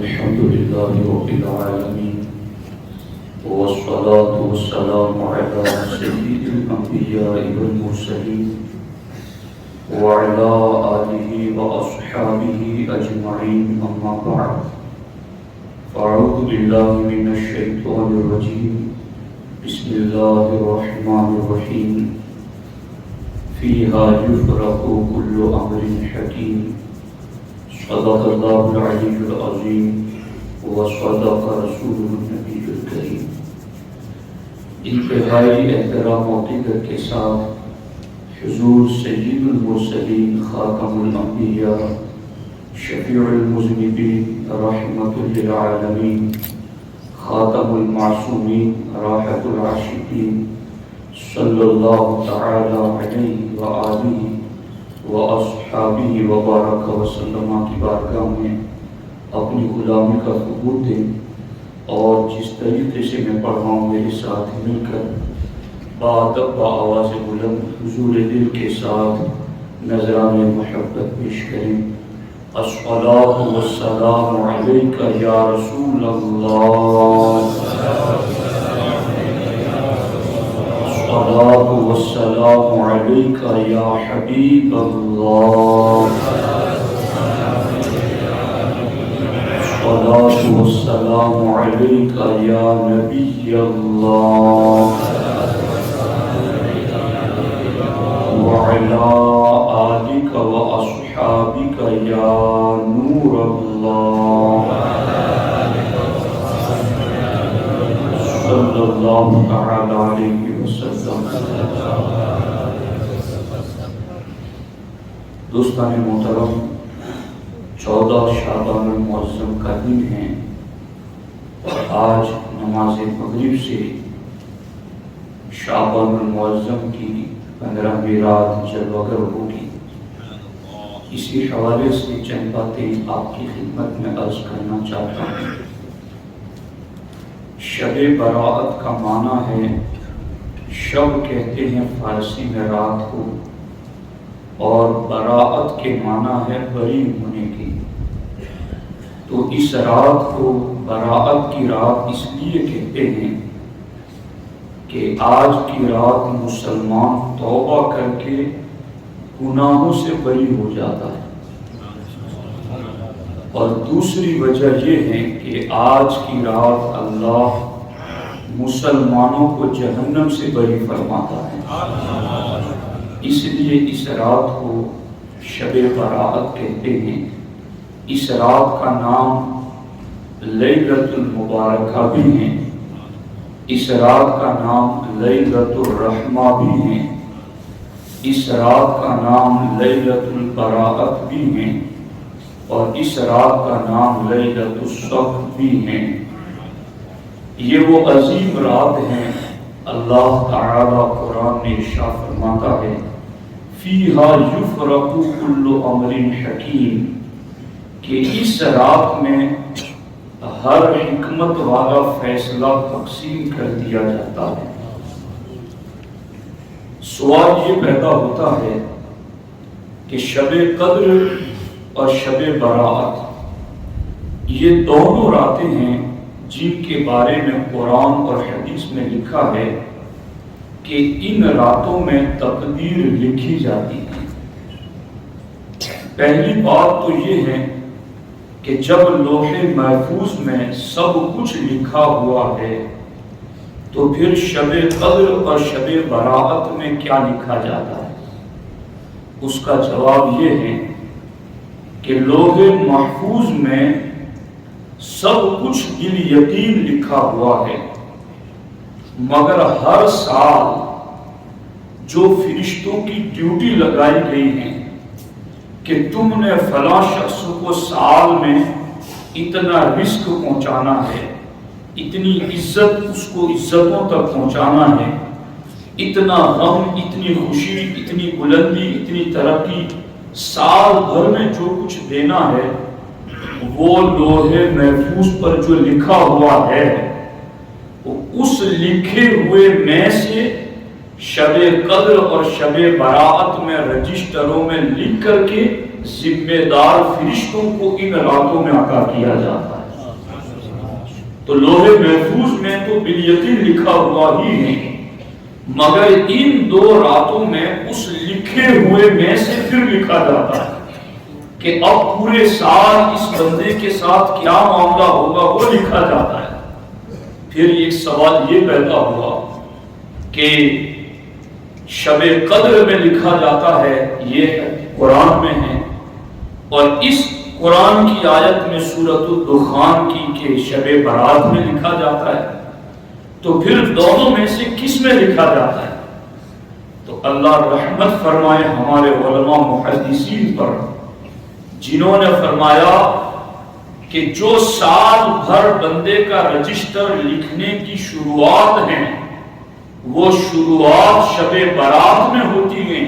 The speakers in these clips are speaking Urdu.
الحمد لله رب العالمين والصلاة والسلام على سيد الأنبياء والمرسلين وعلى آله وأصحابه أجمعين أما بعد فأعوذ بالله من الشيطان الرجيم بسم الله الرحمن الرحيم فيها يفرق كل أمر حكيم صدق الله العلي العظيم وصدق رسوله النبي الكريم۔ انتہائی احترام و قدر کے ساتھ حضور سید المرسلین خاتم الانبیاء شفیع المذنبین رحمت للعالمین خاتم المعصومین راحت العاشقین صلی اللہ تعالی علیہ وآلہ واصحابہ وبارک وسلم کی بارگاہ میں اپنی غلامی کا ثبوت دیں اور جس طریقے سے میں پڑھ رہا ہوں میرے ساتھ مل کر بادب آواز بلند حضور دل کے ساتھ نذران محبت پیش کریں۔ الصلاۃ والسلام علیک یا رسول اللہ، الصلاۃ والسلام علیک یا حبیب اللہ، الصلاۃ والسلام علیک یا نبی اللہ وعلی آلک واصحابک یا نور اللہ صلی اللہ تعالی علیہ وسلم۔ دوستان محترم، 14 شعبان المعظم کا دن ہے اور آج نماز مغرب سے شعبان المعظم کی 15ویں رات جلوگر ہوگی۔ اسی حوالے سے چند باتیں آپ کی خدمت میں عرض کرنا چاہتا ہوں۔ شب برات کا معنی ہے، شب کہتے ہیں فارسی میں رات کو، اور براءت کے معنی ہے بری ہونے کی۔ تو اس رات کو براءت کی رات اس لیے کہتے ہیں کہ آج کی رات مسلمان توبہ کر کے گناہوں سے بری ہو جاتا ہے، اور دوسری وجہ یہ ہے کہ آج کی رات اللہ مسلمانوں کو جہنم سے بری فرماتا ہے۔ اس لیے اس رات کو شب براءت کہتے ہیں۔ اس رات کا نام لیلۃ المبارکہ بھی ہے، اس رات کا نام لیلۃ الرحمہ بھی ہے، اس رات کا نام لیلۃ البراءت بھی ہے، اور اس رات کا نام لیلۃ الصف بھی ہے۔ یہ وہ عظیم رات ہیں، اللہ تعالی قرآن میں ارشاد فرماتا ہے فیہا یفرق کل امر حکیم، کہ اس رات میں ہر حکمت والا فیصلہ تقسیم کر دیا جاتا ہے۔ سوال یہ پیدا ہوتا ہے کہ شب قدر اور شب براءت یہ دونوں راتیں ہیں جن کے بارے میں قرآن اور حدیث میں لکھا ہے کہ ان راتوں میں تقدیر لکھی جاتی ہے۔ پہلی بات تو یہ ہے کہ جب لوح محفوظ میں سب کچھ لکھا ہوا ہے تو پھر شب قدر اور شب براءت میں کیا لکھا جاتا ہے؟ اس کا جواب یہ ہے کہ لوح محفوظ میں سب کچھ بالیقین لکھا ہوا ہے، مگر ہر سال جو فرشتوں کی ڈیوٹی لگائی گئی ہے کہ تم نے فلاں شخص کو سال میں اتنا رزق پہنچانا ہے، اتنی عزت اس کو عزتوں تک پہنچانا ہے، اتنا غم، اتنی خوشی، اتنی بلندی، اتنی ترقی، سال بھر میں جو کچھ دینا ہے وہ لوح محفوظ پر جو لکھا ہوا ہے وہ اس لکھے ہوئے میں سے شب قدر اور شب براءت میں رجسٹروں میں لکھ کر کے ذمہ دار فرشتوں کو ان راتوں میں عطا کیا جاتا ہے۔ تو لوح محفوظ میں تو بالیقین لکھا ہوا ہی ہے، مگر ان 2 راتوں میں اس لکھے ہوئے میں سے پھر لکھا جاتا ہے کہ اب پورے سال اس بندے کے ساتھ کیا معاملہ ہوگا وہ لکھا جاتا ہے۔ پھر ایک سوال یہ پیدا ہوا کہ شب قدر میں لکھا جاتا ہے، یہ قرآن میں ہے، اور اس قرآن کی آیت میں سورۃ الدخان کی کہ شب برات میں لکھا جاتا ہے، تو پھر دونوں میں سے کس میں لکھا جاتا ہے؟ تو اللہ رحمت فرمائے ہمارے علماء محدثین پر، جنہوں نے فرمایا کہ جو سال بھر بندے کا رجسٹر لکھنے کی شروعات ہیں وہ شروعات شب برات میں ہوتی ہیں،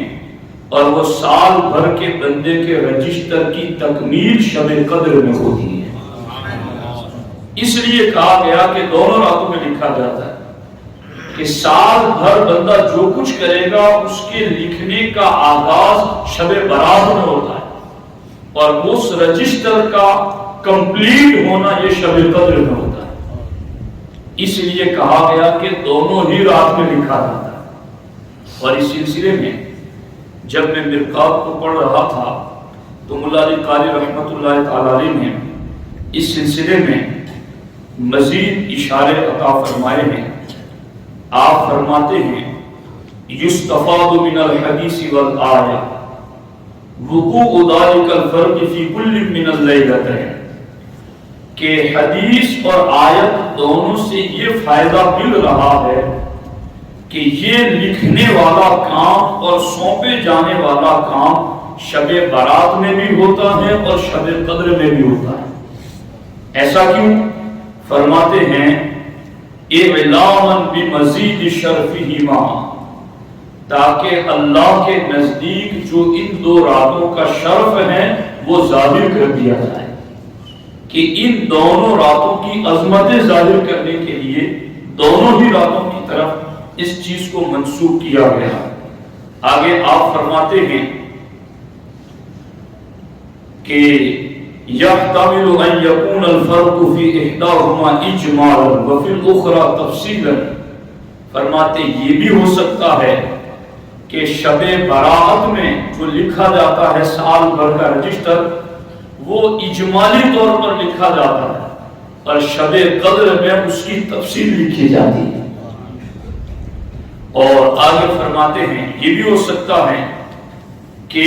اور وہ سال بھر کے بندے کے رجسٹر کی تکمیل شب قدر میں ہوتی ہے۔ اس لیے کہا گیا کہ دونوں راتوں میں لکھا جاتا ہے کہ سال بھر بندہ جو کچھ کرے گا اس کے لکھنے کا آغاز شب برات میں ہوتا ہے، اور اس رجسٹر کا کمپلیٹ ہونا یہ شب قدر میں ہوتا ہے۔ اس لیے کہا گیا کہ دونوں ہی رات میں لکھا جاتا ہے۔ اور اس سلسلے میں جب میں مرقات کو پڑھ رہا تھا تو مولا علی قاری رحمت اللہ تعالی علیہ نے اس سلسلے میں مزید اشارے عطا فرمائے ہیں۔ آپ فرماتے ہیں یستفاد من الحدیث والآیہ وقوع ذلك الفرق فی کل من اللیلتین، کہ حدیث اور آیت دونوں سے یہ فائدہ مل رہا ہے کہ یہ لکھنے والا کام اور سونپے جانے والا کام شب برات میں بھی ہوتا ہے اور شب قدر میں بھی ہوتا ہے۔ ایسا کیوں؟ فرماتے ہیں اعلاما بمزید شرفہما، تاکہ اللہ کے نزدیک جو ان 2 راتوں کا شرف ہے وہ ظاہر کر دیا جائے، کہ ان دونوں راتوں کی عظمتیں ظاہر کرنے کے لیے دونوں ہی راتوں کی طرف اس چیز کو منسوخ کیا گیا۔ آگے آپ فرماتے ہیں کہ یحتمل ان یکون الفرق فی احداہما اجمالا وفی الاخری تفصیلا، فرماتے یہ بھی ہو سکتا ہے کہ شب برات میں جو لکھا جاتا ہے سال بھر کا رجسٹر وہ اجمالی طور پر لکھا جاتا ہے، اور شب قدر میں اس کی تفصیل لکھی جاتی ہے۔ اور آگے فرماتے ہیں یہ بھی ہو سکتا ہے کہ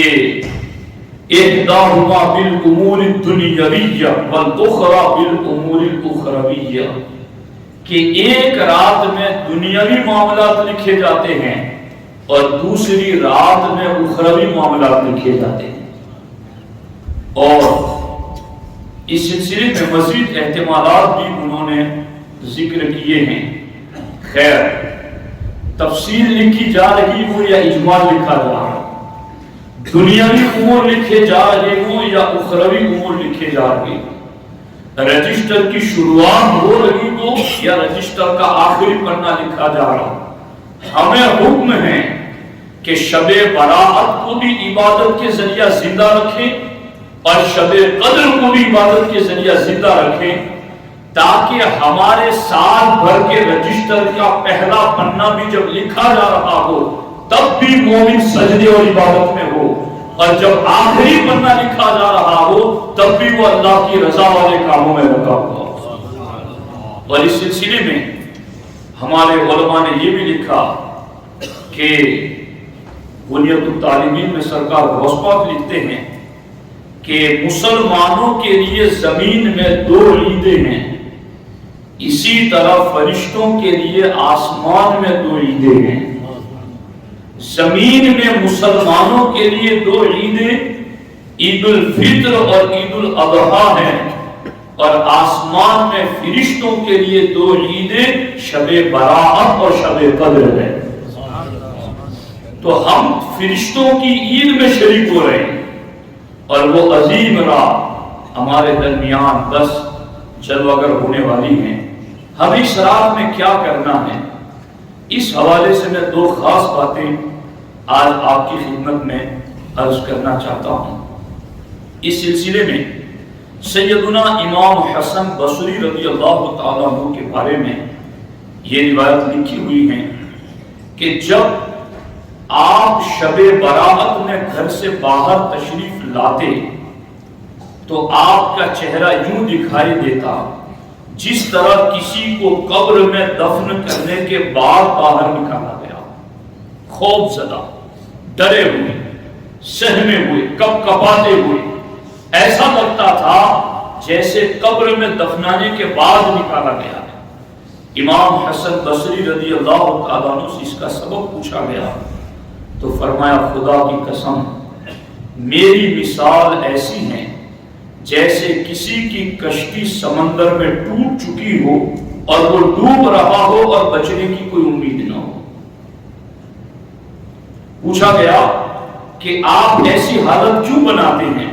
احداہما بالامور الدنیویہ والاخری بالامور الاخرویہ، کہ ایک رات میں دنیاوی معاملات لکھے جاتے ہیں اور دوسری رات میں اخروی معاملات لکھے جاتے ہیں۔ اور اس سلسلے میں مزید احتمالات بھی انہوں نے ذکر کیے ہیں۔ خیر، تفصیل لکھی جا رہی ہو یا اجمال لکھا جا رہا ہو، دنیاوی امور لکھے جا رہے ہوں یا اخروی امور لکھے جا رہے ہوں، رجسٹر کی شروعات ہو رہی ہو یا رجسٹر کا آخری پنا لکھا جا رہا ہو، ہمیں حکم ہے کہ شب برات کو بھی عبادت کے ذریعہ زندہ رکھیں اور شب قدر کو بھی عبادت کے ذریعہ زندہ رکھیں، تاکہ ہمارے سال بھر کے رجسٹر کا پہلا پنا بھی جب لکھا جا رہا ہو تب بھی مومن سجدے اور عبادت میں ہو، اور جب آخری پنا لکھا جا رہا ہو تب بھی وہ اللہ کی رضا والے کاموں میں لگا ہوا۔ اور اس سلسلے میں ہمارے علماء نے یہ بھی لکھا کہ بنیت الطالبین میں سرکار غوث پاک لکھتے ہیں کہ مسلمانوں کے لیے زمین میں 2 عیدیں ہیں، اسی طرح فرشتوں کے لیے آسمان میں 2 عیدیں ہیں۔ زمین میں مسلمانوں کے لیے 2 عیدیں عید الفطر اور عید الاضحیٰ ہیں، اور آسمان میں فرشتوں کے لیے 2 عیدیں شب برات اور شب قدر ہے۔ تو ہم فرشتوں کی عید میں شریک ہو رہے ہیں، اور وہ عظیم رات ہمارے درمیان 10 جلوگر ہونے والی ہیں۔ ہم اس رات میں کیا کرنا ہے، اس حوالے سے میں 2 خاص باتیں آج آپ کی خدمت میں عرض کرنا چاہتا ہوں۔ اس سلسلے میں سیدنا امام حسن بصری رضی اللہ تعالیٰ عنہ کے بارے میں یہ روایت لکھی ہوئی ہے کہ جب آپ شب برات میں گھر سے باہر تشریف لاتے تو آپ کا چہرہ یوں دکھائی دیتا جس طرح کسی کو قبر میں دفن کرنے کے بعد باہر نکالا گیا، خوف زدہ، ڈرے ہوئے، سہمے ہوئے، کپ کپاتے ہوئے، ایسا لگتا تھا جیسے قبر میں دفنانے کے بعد نکالا گیا ہے۔ امام حسن بصری رضی اللہ تعالیٰ عنہ سے اس کا سبب پوچھا گیا تو فرمایا خدا کی قسم میری مثال ایسی ہے جیسے کسی کی کشتی سمندر میں ٹوٹ چکی ہو اور وہ ڈوب رہا ہو اور بچنے کی کوئی امید نہ ہو۔ پوچھا گیا کہ آپ ایسی حالت کیوں بناتے ہیں؟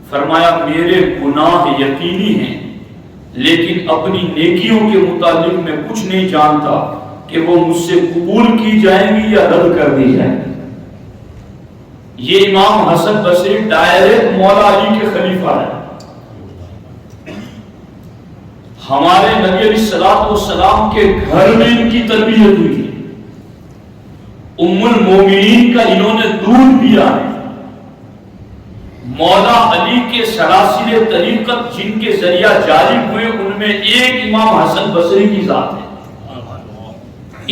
فرمایا میرے گناہ یقینی ہیں لیکن اپنی نیکیوں کے متعلق میں کچھ نہیں جانتا کہ وہ مجھ سے قبول کی جائیں گی یا رد کر دی جائیں گی۔ یہ امام حسن بصری ڈائریکٹ مولا علی کے خلیفہ ہیں۔ ہمارے نبی علیہ السلام کے گھر میں ان کی تربیت ہوئی تھی، ام المومنین کا انہوں نے دودھ پیا ہے۔ مولا علی کے سلاسل طریقت جن کے ذریعہ جاری ہوئے ان میں ایک امام حسن بصری کی ذات ہے۔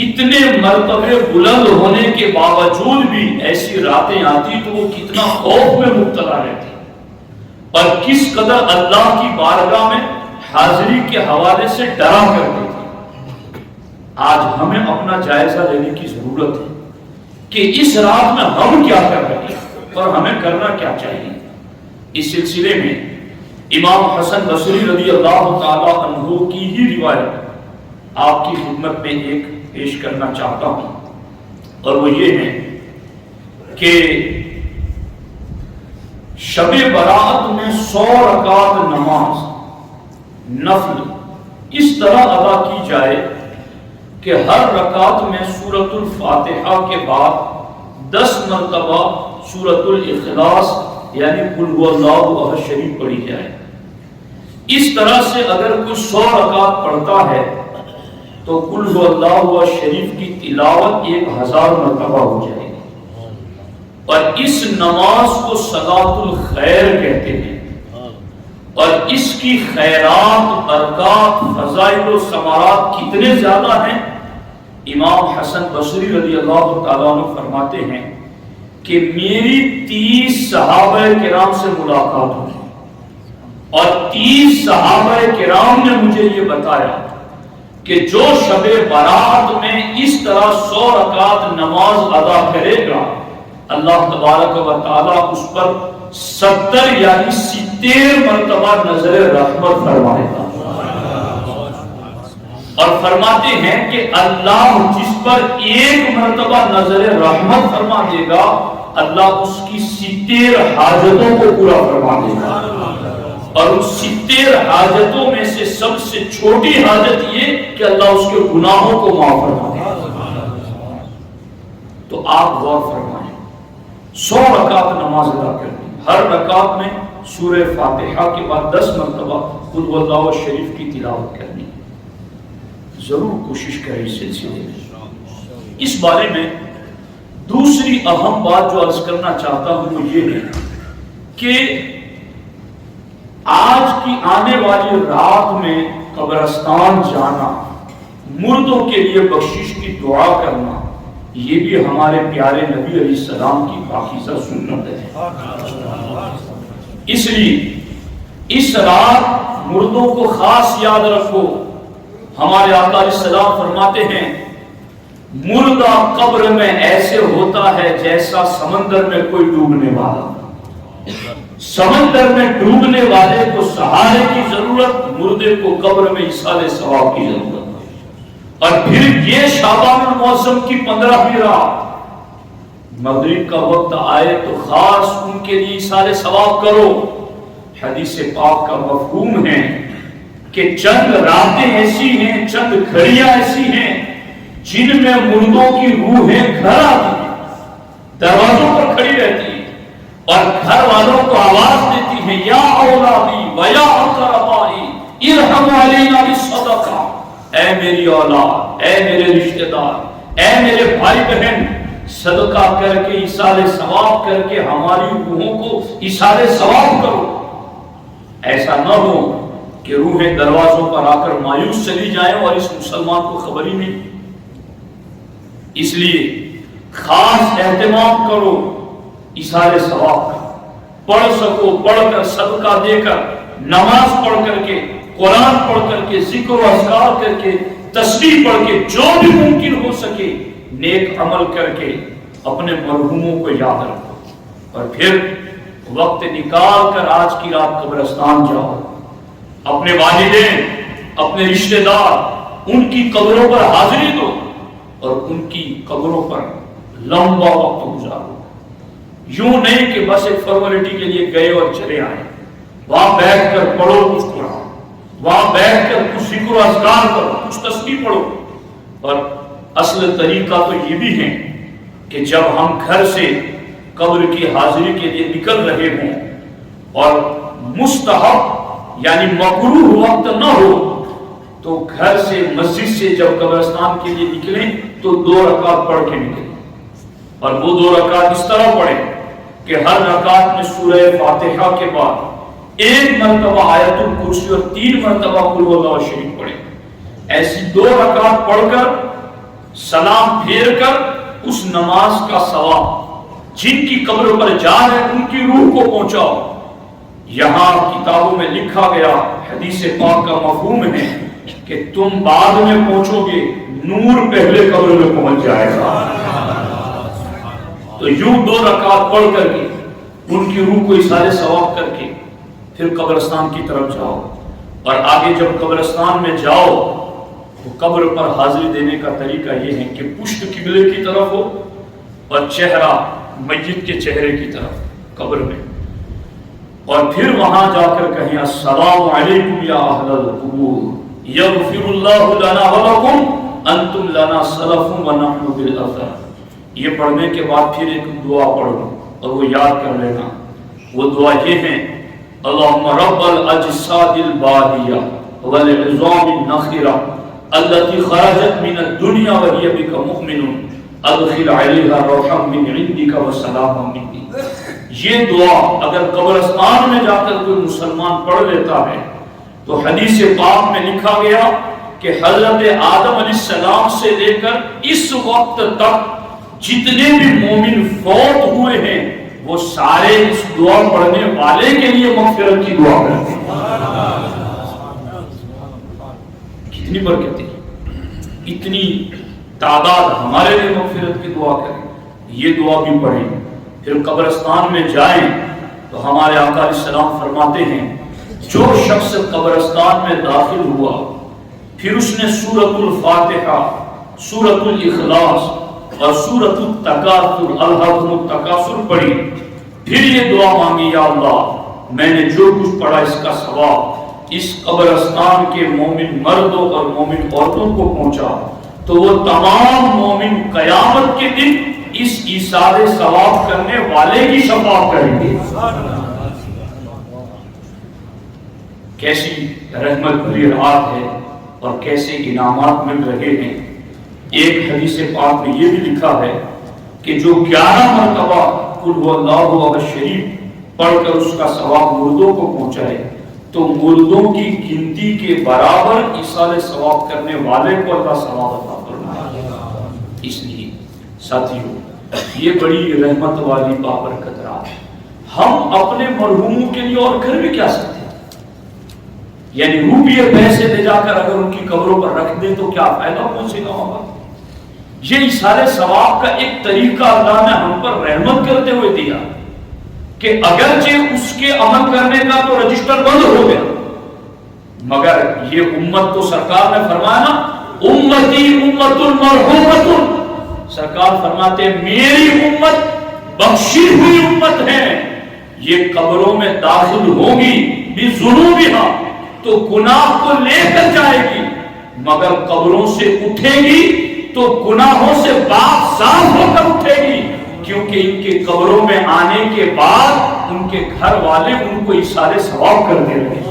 اتنے مرتبے بلند ہونے کے باوجود بھی ایسی راتیں آتی تو وہ کتنا خوف میں مبتلا رہتے اور کس قدر اللہ کی بارگاہ میں حاضری کے حوالے سے ڈرا کرتے تھے۔ آج ہمیں اپنا جائزہ لینے کی ضرورت ہے کہ اس رات میں ہم کیا کر رہے ہیں اور ہمیں کرنا کیا چاہیے۔ اس سلسلے میں امام حسن بصری رضی اللہ تعالیٰ عنہ کی ہی روایت آپ کی خدمت میں ایک پیش کرنا چاہتا ہوں اور وہ یہ ہے کہ شب برات میں 100 رکعت نماز نفل اس طرح ادا کی جائے کہ ہر رکعت میں سورۃ الفاتحہ کے بعد 10 مرتبہ سورۃ الاخلاص یعنی قل هو اللہ احد شریف پڑھی جائے۔ اس طرح سے اگر کوئی 100 رکعت پڑھتا ہے تو قل هو اللہ احد شریف کی تلاوت 1000 مرتبہ ہو جائے گی اور اس نماز کو صلاۃ الخیر کہتے ہیں اور اس کی خیرات، برکات، فضائل و ثمرات کتنے زیادہ ہیں۔ امام حسن بصری رضی اللہ تعالیٰ عنہ فرماتے ہیں کہ میری 30 صحابہ کرام سے ملاقات ہوئی اور 30 صحابہ کرام نے مجھے یہ بتایا کہ جو شب برات میں اس طرح 100 رکعت نماز ادا کرے گا اللہ تبارک و تعالیٰ اس پر 70 یعنی 70 مرتبہ نظر رحمت فرمائے گا اور فرماتے ہیں کہ اللہ جس پر 1 مرتبہ نظر رحمت فرما دے گا اللہ اس کی 70 حاجتوں کو پورا فرما دے گا اور ان 70 حاجتوں میں سے سب سے چھوٹی حاجت یہ کہ اللہ اس کے گناہوں کو معاف فرما دے گا۔ تو آپ غور فرمائیں 100 رکعت نماز ادا کرنی، ہر رکعت میں سورہ فاتحہ کے بعد 10 مرتبہ قل هو اللہ شریف کی تلاوت کرنی۔ ضرور کوشش کریں اس سلسلے میں۔ اس بارے میں دوسری اہم بات جو عرض کرنا چاہتا ہوں وہ یہ ہے کہ آج کی آنے والی رات میں قبرستان جانا، مردوں کے لیے بخشش کی دعا کرنا، یہ بھی ہمارے پیارے نبی علیہ السلام کی پاکیزہ سنت ہے۔ اس لیے اس رات مردوں کو خاص یاد رکھو۔ ہمارے آقا علیہ السلام فرماتے ہیں مردہ قبر میں ایسے ہوتا ہے جیسا سمندر میں کوئی ڈوبنے والا۔ سمندر میں ڈوبنے والے کو سہارے کی ضرورت، مردے کو قبر میں ایصال ثواب کی ضرورت۔ اور پھر یہ شعبان المعظم کی 15ویں رات مغرب کا وقت آئے تو خاص ان کے لیے ایصال ثواب کرو۔ حدیث پاک کا مفہوم ہے کہ چند راتیں ایسی ہیں، چند گھڑیاں ایسی ہیں جن میں مردوں کی روحیں گھر آتی ہیں، دروازوں پر کھڑی رہتی ہیں اور گھر والوں کو آواز دیتی ہیں یا اولادی و یا اقربائی ارحموا علینا بالصدقہ، اے میری اولاد، اے میرے رشتہ دار، اے میرے بھائی بہن، صدقہ کر کے ایصال ثواب کر کے ہماری روحوں کو ایصال ثواب کرو۔ ایسا نہ ہو کہ روحیں دروازوں پر آ کر مایوس چلی جائیں اور اس مسلمان کو خبر ہی نہیں۔ اس لیے خاص اہتمام کرو ایصال ثواب کا، پڑھ سکو پڑھ کر، صدقہ دے کر، نماز پڑھ کر کے، قرآن پڑھ کر کے، ذکر و اذکار کر کے، تسبیح پڑھ کے، جو بھی ممکن ہو سکے نیک عمل کر کے اپنے مرحوموں کو یاد رکھو۔ اور پھر وقت نکال کر آج کی رات قبرستان جاؤ، اپنے والدین، اپنے رشتہ دار، ان کی قبروں پر حاضری دو اور ان کی قبروں پر لمبا وقت گزارو۔ یوں نہیں کہ بس ایک فارمیلٹی کے لیے گئے اور چلے آئے، وہاں بیٹھ کر پڑھو کچھ قرآن، وہاں بیٹھ کر کچھ ذکر و اذکار کرو، کچھ تسبیح پڑھو۔ اور اصل طریقہ تو یہ بھی ہے کہ جب ہم گھر سے قبر کی حاضری کے لیے نکل رہے ہوں اور مستحب یعنی مکروہ وقت نہ ہو تو گھر سے مسجد سے جب قبرستان کے لیے نکلیں تو 2 رکعت پڑھ کے نکلیں، اور وہ 2 رکعت اس طرح پڑھیں کہ ہر رکعت میں سورہ فاتحہ کے بعد 1 مرتبہ آیت الکرسی اور 3 مرتبہ قل هو اللہ شریف پڑھیں۔ ایسی 2 رکعت پڑھ کر سلام پھیر کر اس نماز کا ثواب جن کی قبر پر جا رہے ان کی روح کو پہنچاؤ۔ یہاں کتابوں میں لکھا گیا، حدیث پاک کا مفہوم ہے کہ تم بعد میں پہنچو گے، نور پہلے قبر میں پہنچ جائے گا۔ تو یوں 2 رکعت پڑھ کر کے ان کی روح کو ایصال ثواب کر کے پھر قبرستان کی طرف جاؤ۔ اور آگے جب قبرستان میں جاؤ تو قبر پر حاضری دینے کا طریقہ یہ ہے کہ پشت قبلے کی طرف ہو اور چہرہ میت کے چہرے کی طرف قبر میں، اور پھر وہاں جا کر کہیں السلام علیکم یا اہل القبور یغفر اللہ لنا ولکم انتم لنا سلف ونحن بالاثر۔ یہ پڑھنے کے بعد پھر ایک دعا پڑھ لو اور وہ یاد کر لینا۔ وہ دعا یہ ہے اللہم رب الاجساد البادیہ والعظام النخرہ التي خرجت من الدنيا وهي بك مؤمن ادخل عليها روحا من عندك وسلاما مني۔ یہ دعا اگر قبرستان میں جا کر کوئی مسلمان پڑھ لیتا ہے تو حدیث پاک میں لکھا گیا کہ حضرت آدم علیہ السلام سے لے کر اس وقت تک جتنے بھی مومن فوت ہوئے ہیں وہ سارے اس دعا پڑھنے والے کے لیے مغفرت کی دعا کرتے ہیں۔ کتنی برکت ہے، اتنی تعداد ہمارے لیے مغفرت کی دعا کریں، یہ دعا بھی پڑھیں۔ پھر قبرستان میں جائیں تو ہمارے آقا علیہ السلام فرماتے ہیں جو شخص قبرستان میں داخل ہوا پھر اس نے سورۃ الفاتحہ، سورۃ الاخلاص اور سورۃ التکاثر الہاکم التکاثر پڑھی، پھر یہ دعا مانگی یا اللہ میں نے جو کچھ پڑھا اس کا ثواب اس قبرستان کے مومن مردوں اور مومن عورتوں کو پہنچا، تو وہ تمام مومن قیامت کے دن اس ایصال ثواب کرنے والے کی شفاعت کریں گے۔ کیسی رحمت بھری رات ہے اور کیسے انعامات مل رہے ہیں۔ ایک حدیث پاک میں یہ بھی لکھا ہے کہ جو 11 مرتبہ قل هو اللہ احد شریف پڑھ کر اس کا ثواب مردوں کو پہنچائے تو مردوں کی گنتی کے برابر ایصال ثواب کرنے والے کو اللہ ثواب عطا فرمائے گا۔ اس لیے ساتھیوں یہ بڑی رحمت والی بابرکت رات ہے۔ ہم اپنے مرحوموں کے لیے اور کر بھی کیا سکتے ہیں، یعنی روپیے پیسے لے جا کر اگر ان کی قبروں پر رکھ دیں تو کیا فائدہ پہنچے گا وہاں پر؟ یہ ایصال ثواب کا ایک طریقہ اللہ نے ہم پر رحمت کرتے ہوئے دیا کہ اگرچہ اس کے عمل کرنے کا تو رجسٹر بند ہو گیا، مگر یہ امت تو سرکار نے فرمایا نا امتی امت المرحومۃ، سرکار فرماتے ہیں میری امت بخشی ہوئی امت ہے، یہ قبروں میں داخل ہوگی بذنوبہا تو گناہ کو لے کر جائے گی، مگر قبروں سے اٹھے گی تو گناہوں سے پاک صاف ہو کر اٹھے گی، کیونکہ ان کے قبروں میں آنے کے بعد ان کے گھر والے ان کو ایثار ثواب کرتے رہے.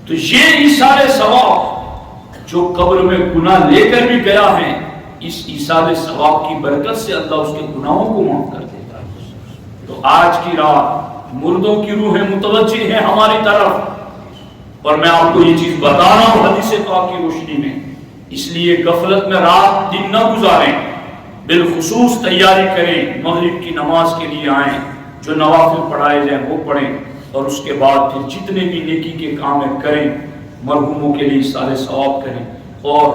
تو یہ ایثار ثواب جو قبر میں گناہ لے کر بھی گیا ہے، اس ایثار ثواب کی برکت سے اللہ اس کے گناہوں کو معاف کر دیتا ہے. تو آج کی رات مردوں کی روحیں متوجہ ہیں ہماری طرف، اور میں آپ کو یہ چیز بتا رہا ہوں حدیث پاک کی روشنی میں، اس لیے غفلت میں رات دن نہ گزاریں، بالخصوص تیاری کریں، مغرب کی نماز کے لیے آئیں، جو نوافل پڑھائے جائیں وہ پڑھیں، اور اس کے بعد پھر جتنے بھی نیکی کے کام ہیں کریں، مرحوموں کے لیے سارے ثواب کریں. اور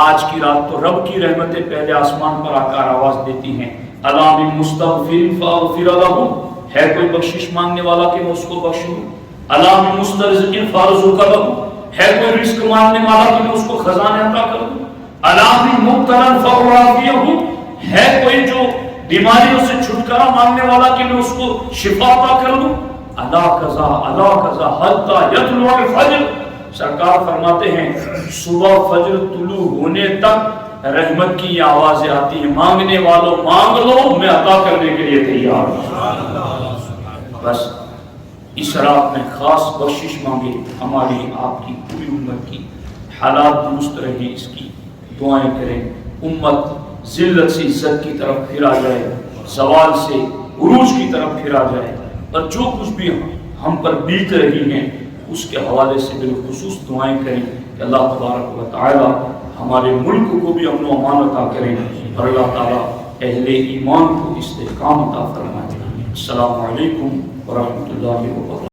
آج کی رات تو رب کی رحمتیں پہلے آسمان پر آ کر آواز دیتی ہیں، الا من مستغفر فاغفر له، ہے کوئی بخشش مانگنے والا کہ میں اس کو بخشوں، الا من مسترزق فارزق له، ہے کوئی رزق مانگنے والا کہ میں اس کو خزانے عطا کر دوں، الا من مبتلا فاعافیہ، ہے کوئی جو بیماریوں سے چھٹکارا مانگنے والا کہ میں اس کو شفا عطا کر دوں، الا قضا حتی یطلع الفجر. سرکار فرماتے ہیں صبح فجر طلوع ہونے تک رحمت کی یہ آوازیں آتی ہیں، مانگنے والوں مانگ لو، میں عطا کرنے کے لیے تیار ہوں. بس اس رات میں خاص بخشش مانگے، ہماری آپ کی پوری امت کی حالات درست رہے، اس کی دعائیں کریں، امت ذلت سے عزت کی طرف پھرا جائے، زوال سے عروج کی طرف پھرا جائے، اور جو کچھ بھی ہم پر بیت رہی ہیں اس کے حوالے سے بالخصوص دعائیں کریں کہ اللہ تبارک و تعالی ہمارے ملک کو بھی امن و امان عطا کریں، اور اللہ تعالی اہل ایمان کو استحکام عطا فرمائے. السلام علیکم ورحمۃ اللہ وبرکاتہ.